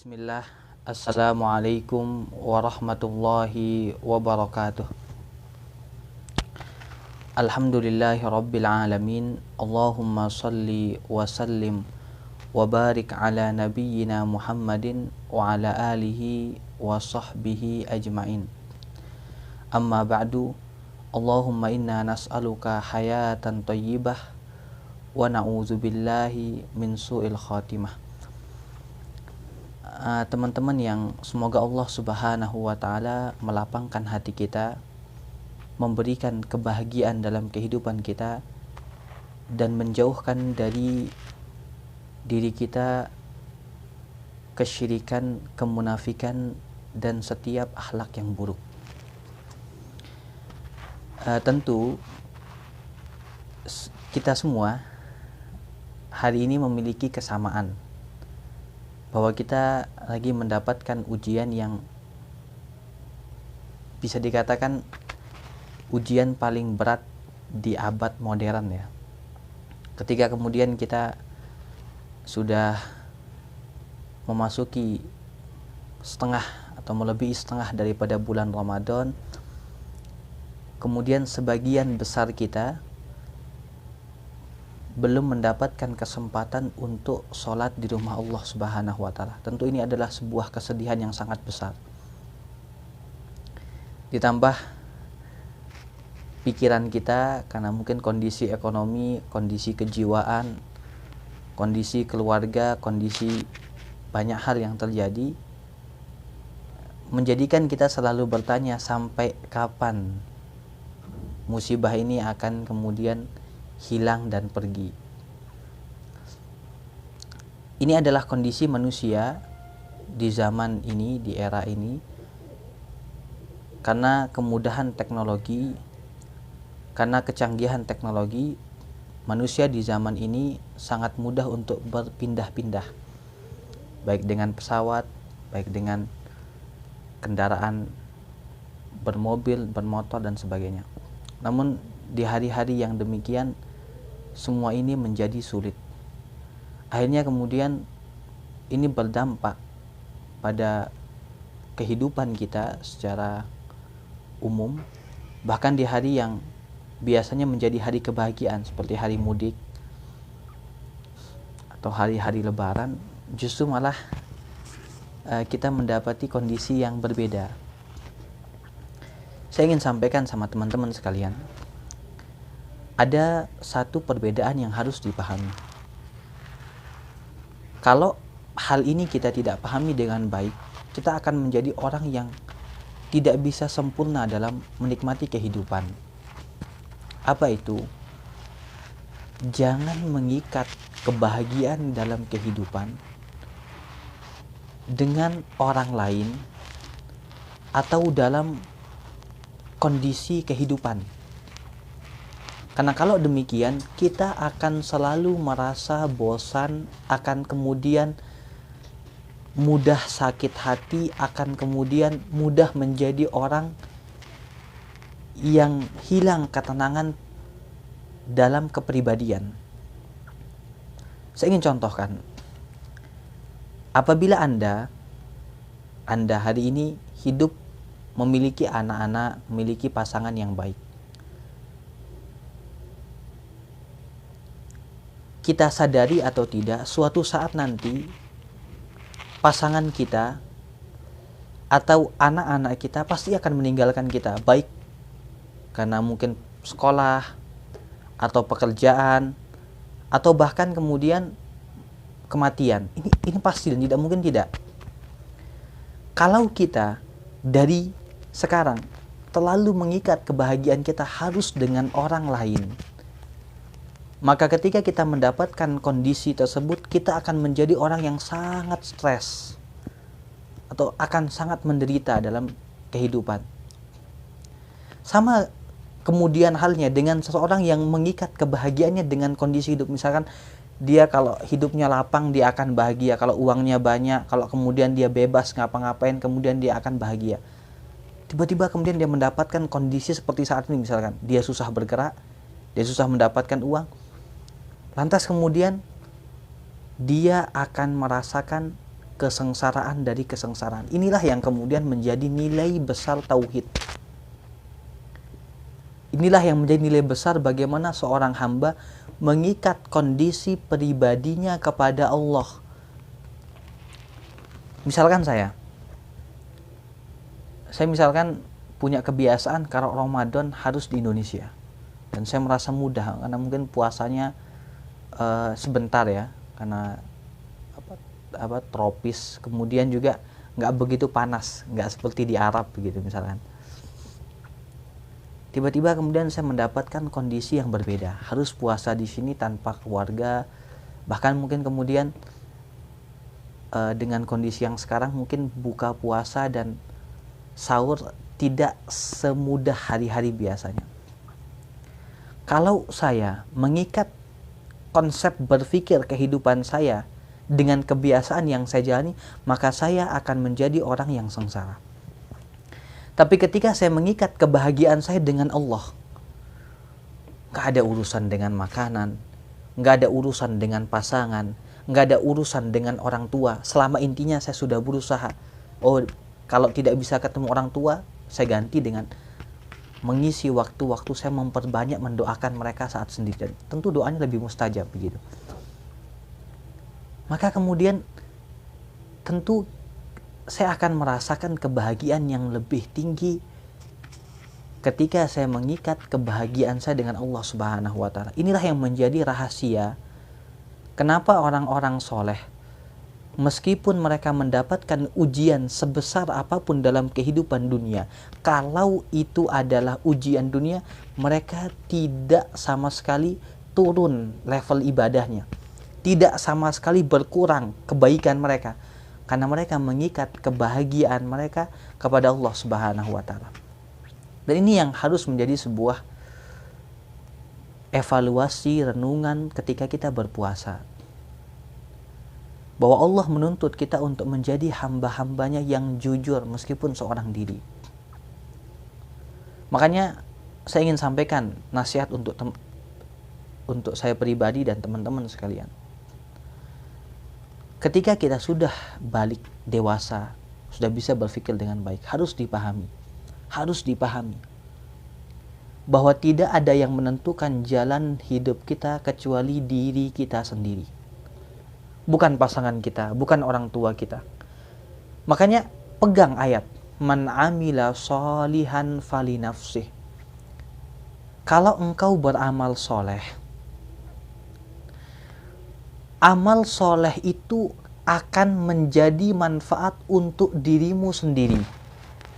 Bismillah. Assalamualaikum warahmatullahi wabarakatuh. Alhamdulillahi rabbil alamin. Allahumma salli wa sallim wa barik ala nabiyyina Muhammadin wa ala alihi wa sahbihi ajma'in. Amma ba'du. Allahumma inna nas'aluka hayatan thayyibah wa na'udzu billahi min su'il khatimah. Teman-teman yang semoga Allah Subhanahu wa taala melapangkan hati kita, memberikan kebahagiaan dalam kehidupan kita, dan menjauhkan dari diri kita kesyirikan, kemunafikan, dan setiap akhlak yang buruk. Tentu kita semua hari ini memiliki kesamaan, bahwa kita lagi mendapatkan ujian yang bisa dikatakan ujian paling berat di abad modern ya. Ketika kemudian kita sudah memasuki setengah atau melebihi setengah daripada bulan Ramadan, kemudian sebagian besar kita belum mendapatkan kesempatan untuk sholat di rumah Allah Subhanahu wa ta'ala. Tentu ini adalah sebuah kesedihan yang sangat besar. Ditambah pikiran kita karena mungkin kondisi ekonomi, kondisi kejiwaan, kondisi keluarga, kondisi banyak hal yang terjadi, menjadikan kita selalu bertanya sampai kapan musibah ini akan kemudian hilang dan pergi. Ini adalah kondisi manusia di zaman ini, di era ini, karena kemudahan teknologi, karena kecanggihan teknologi, manusia di zaman ini sangat mudah untuk berpindah-pindah, baik dengan pesawat, baik dengan kendaraan bermobil, bermotor, dan sebagainya. Namun di hari-hari yang demikian, semua ini menjadi sulit. Akhirnya kemudian ini berdampak pada kehidupan kita secara umum, bahkan di hari yang biasanya menjadi hari kebahagiaan seperti hari mudik atau hari-hari lebaran, justru malah kita mendapati kondisi yang berbeda. Saya ingin sampaikan sama teman-teman sekalian, ada satu perbedaan yang harus dipahami. Kalau hal ini kita tidak pahami dengan baik, kita akan menjadi orang yang tidak bisa sempurna dalam menikmati kehidupan. Apa itu? Jangan mengikat kebahagiaan dalam kehidupan dengan orang lain atau dalam kondisi kehidupan. Karena kalau demikian, kita akan selalu merasa bosan, akan kemudian mudah sakit hati, akan kemudian mudah menjadi orang yang hilang ketenangan dalam kepribadian. Saya ingin contohkan, apabila Anda hari ini hidup memiliki anak-anak, memiliki pasangan yang baik, kita sadari atau tidak, suatu saat nanti pasangan kita atau anak-anak kita pasti akan meninggalkan kita, baik karena mungkin sekolah atau pekerjaan atau bahkan kemudian kematian. Ini pasti dan tidak mungkin tidak. Kalau kita dari sekarang terlalu mengikat kebahagiaan kita harus dengan orang lain, maka ketika kita mendapatkan kondisi tersebut, kita akan menjadi orang yang sangat stres atau akan sangat menderita dalam kehidupan. Sama kemudian halnya dengan seseorang yang mengikat kebahagiaannya dengan kondisi hidup. Misalkan dia kalau hidupnya lapang, dia akan bahagia. Kalau uangnya banyak, kalau kemudian dia bebas ngapa-ngapain, kemudian dia akan bahagia. Tiba-tiba kemudian dia mendapatkan kondisi seperti saat ini, misalkan dia susah bergerak, dia susah mendapatkan uang. Lantas kemudian dia akan merasakan kesengsaraan dari kesengsaraan. Inilah yang kemudian menjadi nilai besar tauhid. Inilah yang menjadi nilai besar bagaimana seorang hamba mengikat kondisi pribadinya kepada Allah. Misalkan saya misalkan punya kebiasaan kalau Ramadan harus di Indonesia. Dan saya merasa mudah karena mungkin puasanya sebentar ya, karena tropis, kemudian juga nggak begitu panas, nggak seperti di Arab begitu misalkan. Tiba-tiba kemudian saya mendapatkan kondisi yang berbeda, harus puasa di sini tanpa keluarga, bahkan mungkin kemudian dengan kondisi yang sekarang mungkin buka puasa dan sahur tidak semudah hari-hari biasanya. Kalau saya mengikat konsep berpikir kehidupan saya dengan kebiasaan yang saya jalani, maka saya akan menjadi orang yang sengsara. Tapi ketika saya mengikat kebahagiaan saya dengan Allah, gak ada urusan dengan makanan, gak ada urusan dengan pasangan, gak ada urusan dengan orang tua. Selama intinya saya sudah berusaha, kalau tidak bisa ketemu orang tua, saya ganti dengan mengisi waktu-waktu saya memperbanyak mendoakan mereka saat sendirian. Tentu doanya lebih mustajab begitu. Maka kemudian tentu saya akan merasakan kebahagiaan yang lebih tinggi ketika saya mengikat kebahagiaan saya dengan Allah Subhanahu wa taala. Inilah yang menjadi rahasia kenapa orang-orang soleh, meskipun mereka mendapatkan ujian sebesar apapun dalam kehidupan dunia, kalau itu adalah ujian dunia, mereka tidak sama sekali turun level ibadahnya, tidak sama sekali berkurang kebaikan mereka, karena mereka mengikat kebahagiaan mereka kepada Allah Subhanahu wa taala. Dan ini yang harus menjadi sebuah evaluasi renungan ketika kita berpuasa, bahwa Allah menuntut kita untuk menjadi hamba-hambanya yang jujur meskipun seorang diri. Makanya saya ingin sampaikan nasihat untuk saya pribadi dan teman-teman sekalian. Ketika kita sudah balik dewasa, sudah bisa berpikir dengan baik, harus dipahami bahwa tidak ada yang menentukan jalan hidup kita kecuali diri kita sendiri. Bukan pasangan kita, bukan orang tua kita. Makanya pegang ayat, man amila sholihan falinafsih. Kalau engkau beramal soleh, amal soleh itu akan menjadi manfaat untuk dirimu sendiri.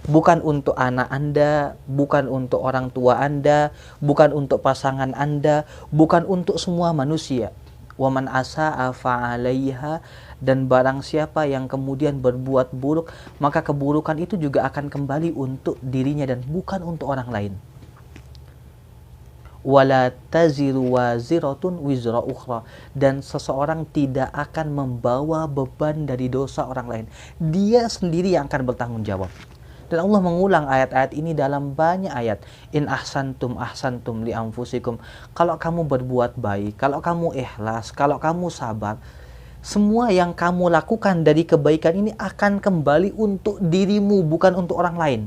Bukan untuk anak Anda, bukan untuk orang tua Anda, bukan untuk pasangan Anda, bukan untuk semua manusia. Waman asa'a fa'alaiha, dan barang siapa yang kemudian berbuat buruk, maka keburukan itu juga akan kembali untuk dirinya dan bukan untuk orang lain. Wala taziru waziratun wizra ukhra, dan seseorang tidak akan membawa beban dari dosa orang lain. Dia sendiri yang akan bertanggung jawab. Dan Allah mengulang ayat-ayat ini dalam banyak ayat. In ahsantum ahsantum li anfusikum. Kalau kamu berbuat baik, kalau kamu ikhlas, kalau kamu sabar, semua yang kamu lakukan dari kebaikan ini akan kembali untuk dirimu, bukan untuk orang lain.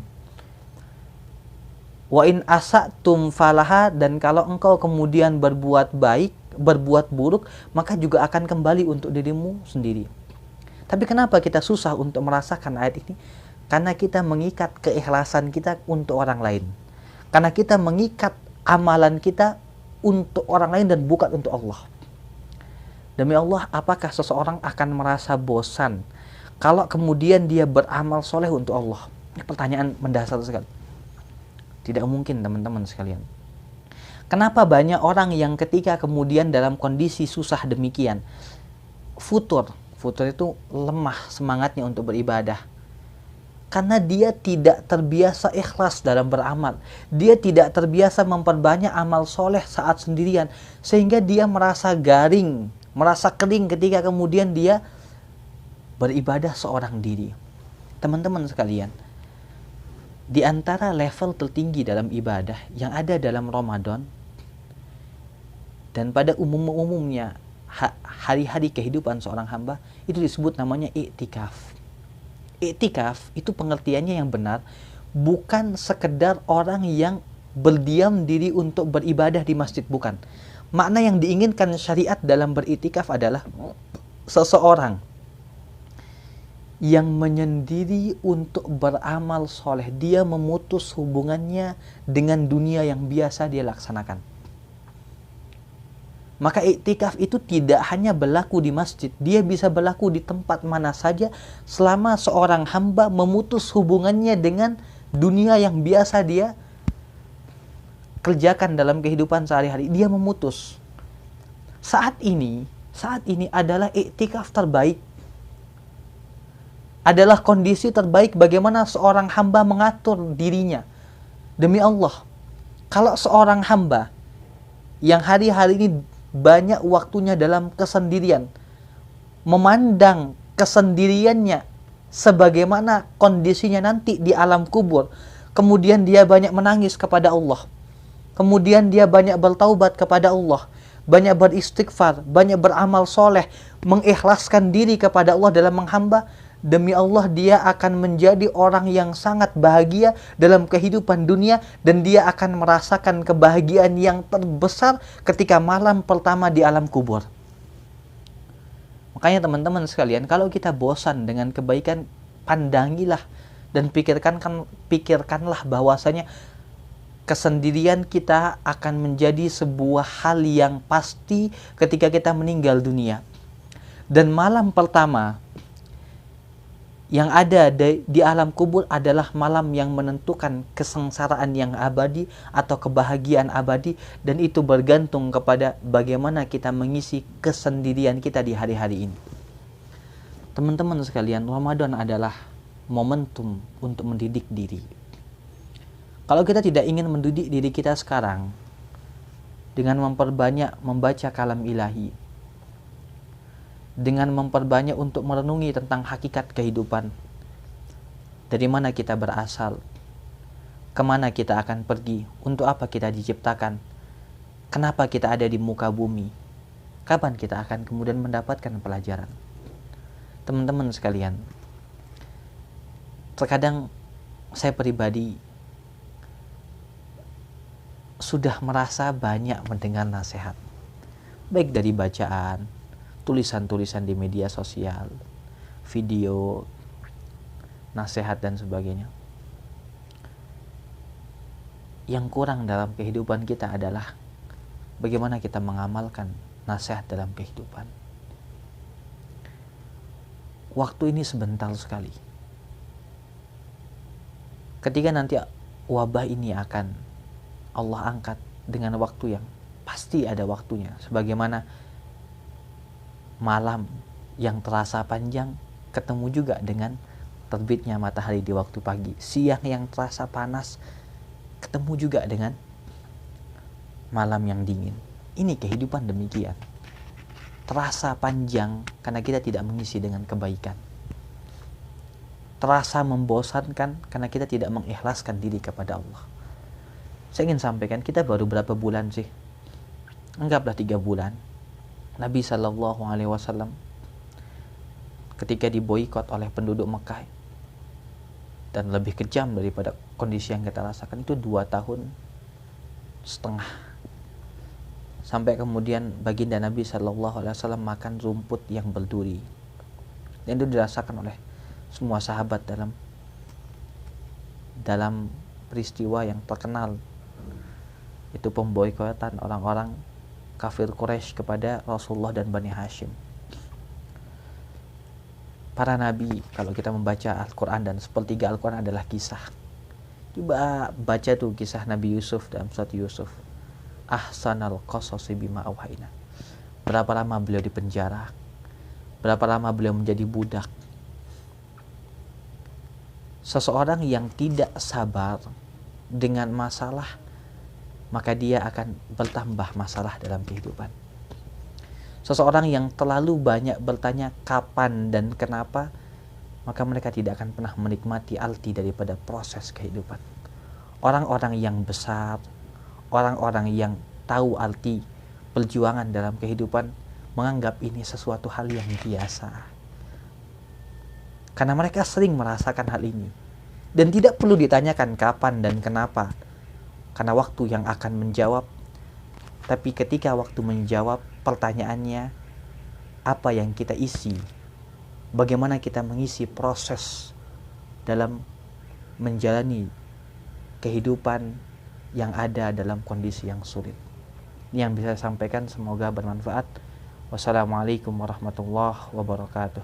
Wa in asatum falaha, dan kalau engkau kemudian berbuat baik, berbuat buruk, maka juga akan kembali untuk dirimu sendiri. Tapi kenapa kita susah untuk merasakan ayat ini? Karena kita mengikat keikhlasan kita untuk orang lain. Karena kita mengikat amalan kita untuk orang lain dan bukan untuk Allah. Demi Allah, apakah seseorang akan merasa bosan kalau kemudian dia beramal soleh untuk Allah? Ini pertanyaan mendasar sekali. Tidak mungkin, teman-teman sekalian. Kenapa banyak orang yang ketika kemudian dalam kondisi susah demikian, futur itu lemah semangatnya untuk beribadah? Karena dia tidak terbiasa ikhlas dalam beramal. Dia tidak terbiasa memperbanyak amal soleh saat sendirian, sehingga dia merasa garing, merasa kering ketika kemudian dia beribadah seorang diri. Teman-teman sekalian, di antara level tertinggi dalam ibadah yang ada dalam Ramadan, dan pada umumnya hari-hari kehidupan seorang hamba, itu disebut namanya i'tikaf. I'tikaf itu pengertiannya yang benar, bukan sekedar orang yang berdiam diri untuk beribadah di masjid, bukan. Makna yang diinginkan syariat dalam beriktikaf adalah seseorang yang menyendiri untuk beramal soleh. Dia memutus hubungannya dengan dunia yang biasa dia laksanakan. Maka iktikaf itu tidak hanya berlaku di masjid, dia bisa berlaku di tempat mana saja selama seorang hamba memutus hubungannya dengan dunia yang biasa dia kerjakan dalam kehidupan sehari-hari. Dia memutus. Saat ini adalah iktikaf terbaik. Adalah kondisi terbaik bagaimana seorang hamba mengatur dirinya. Demi Allah, kalau seorang hamba yang hari-hari ini banyak waktunya dalam kesendirian, memandang kesendiriannya sebagaimana kondisinya nanti di alam kubur, kemudian dia banyak menangis kepada Allah, kemudian dia banyak bertaubat kepada Allah, banyak beristighfar, banyak beramal soleh, mengikhlaskan diri kepada Allah dalam menghamba, demi Allah dia akan menjadi orang yang sangat bahagia dalam kehidupan dunia, dan dia akan merasakan kebahagiaan yang terbesar ketika malam pertama di alam kubur. Makanya teman-teman sekalian, kalau kita bosan dengan kebaikan, pandangilah dan pikirkanlah bahwasanya kesendirian kita akan menjadi sebuah hal yang pasti ketika kita meninggal dunia. Dan malam pertama yang ada di alam kubur adalah malam yang menentukan kesengsaraan yang abadi atau kebahagiaan abadi, dan itu bergantung kepada bagaimana kita mengisi kesendirian kita di hari-hari ini. Teman-teman sekalian, Ramadan adalah momentum untuk mendidik diri. Kalau kita tidak ingin mendidik diri kita sekarang dengan memperbanyak membaca kalam ilahi, dengan memperbanyak untuk merenungi tentang hakikat kehidupan, dari mana kita berasal, kemana kita akan pergi, untuk apa kita diciptakan, kenapa kita ada di muka bumi, kapan kita akan kemudian mendapatkan pelajaran. Teman-teman sekalian, terkadang saya pribadi sudah merasa banyak mendengar nasihat, baik dari bacaan, tulisan-tulisan di media sosial, video, nasihat dan sebagainya. Yang kurang dalam kehidupan kita adalah bagaimana kita mengamalkan nasihat dalam kehidupan. Waktu ini sebentar sekali. Ketika nanti wabah ini akan Allah angkat dengan waktu yang pasti ada waktunya, sebagaimana malam yang terasa panjang ketemu juga dengan terbitnya matahari di waktu pagi. Siang yang terasa panas ketemu juga dengan malam yang dingin. Ini kehidupan demikian. Terasa panjang karena kita tidak mengisi dengan kebaikan. Terasa membosankan karena kita tidak mengikhlaskan diri kepada Allah. Saya ingin sampaikan, kita baru berapa bulan sih? Anggaplah 3 bulan. Nabi SAW ketika diboikot oleh penduduk Mekah, dan lebih kejam daripada kondisi yang kita rasakan, itu 2 tahun setengah, sampai kemudian baginda Nabi SAW makan rumput yang berduri, dan itu dirasakan oleh semua sahabat dalam peristiwa yang terkenal, itu pemboikotan orang-orang kafir Quraisy kepada Rasulullah dan Bani Hashim. Para nabi, kalau kita membaca Al-Quran, dan sepertiga Al-Quran adalah kisah. Coba baca tuh kisah Nabi Yusuf dalam surat Yusuf. Ahsanal qasasi bima auhayna. Berapa lama beliau di penjara, berapa lama beliau menjadi budak. Seseorang yang tidak sabar dengan masalah, maka dia akan bertambah masalah dalam kehidupan. Seseorang yang terlalu banyak bertanya kapan dan kenapa, maka mereka tidak akan pernah menikmati arti daripada proses kehidupan. Orang-orang yang besar, orang-orang yang tahu arti perjuangan dalam kehidupan, menganggap ini sesuatu hal yang biasa. Karena mereka sering merasakan hal ini. Dan tidak perlu ditanyakan kapan dan kenapa. Karena waktu yang akan menjawab. Tapi ketika waktu menjawab, pertanyaannya, apa yang kita isi? Bagaimana kita mengisi proses dalam menjalani kehidupan yang ada dalam kondisi yang sulit. Ini yang bisa saya sampaikan, semoga bermanfaat. Wassalamualaikum warahmatullahi wabarakatuh.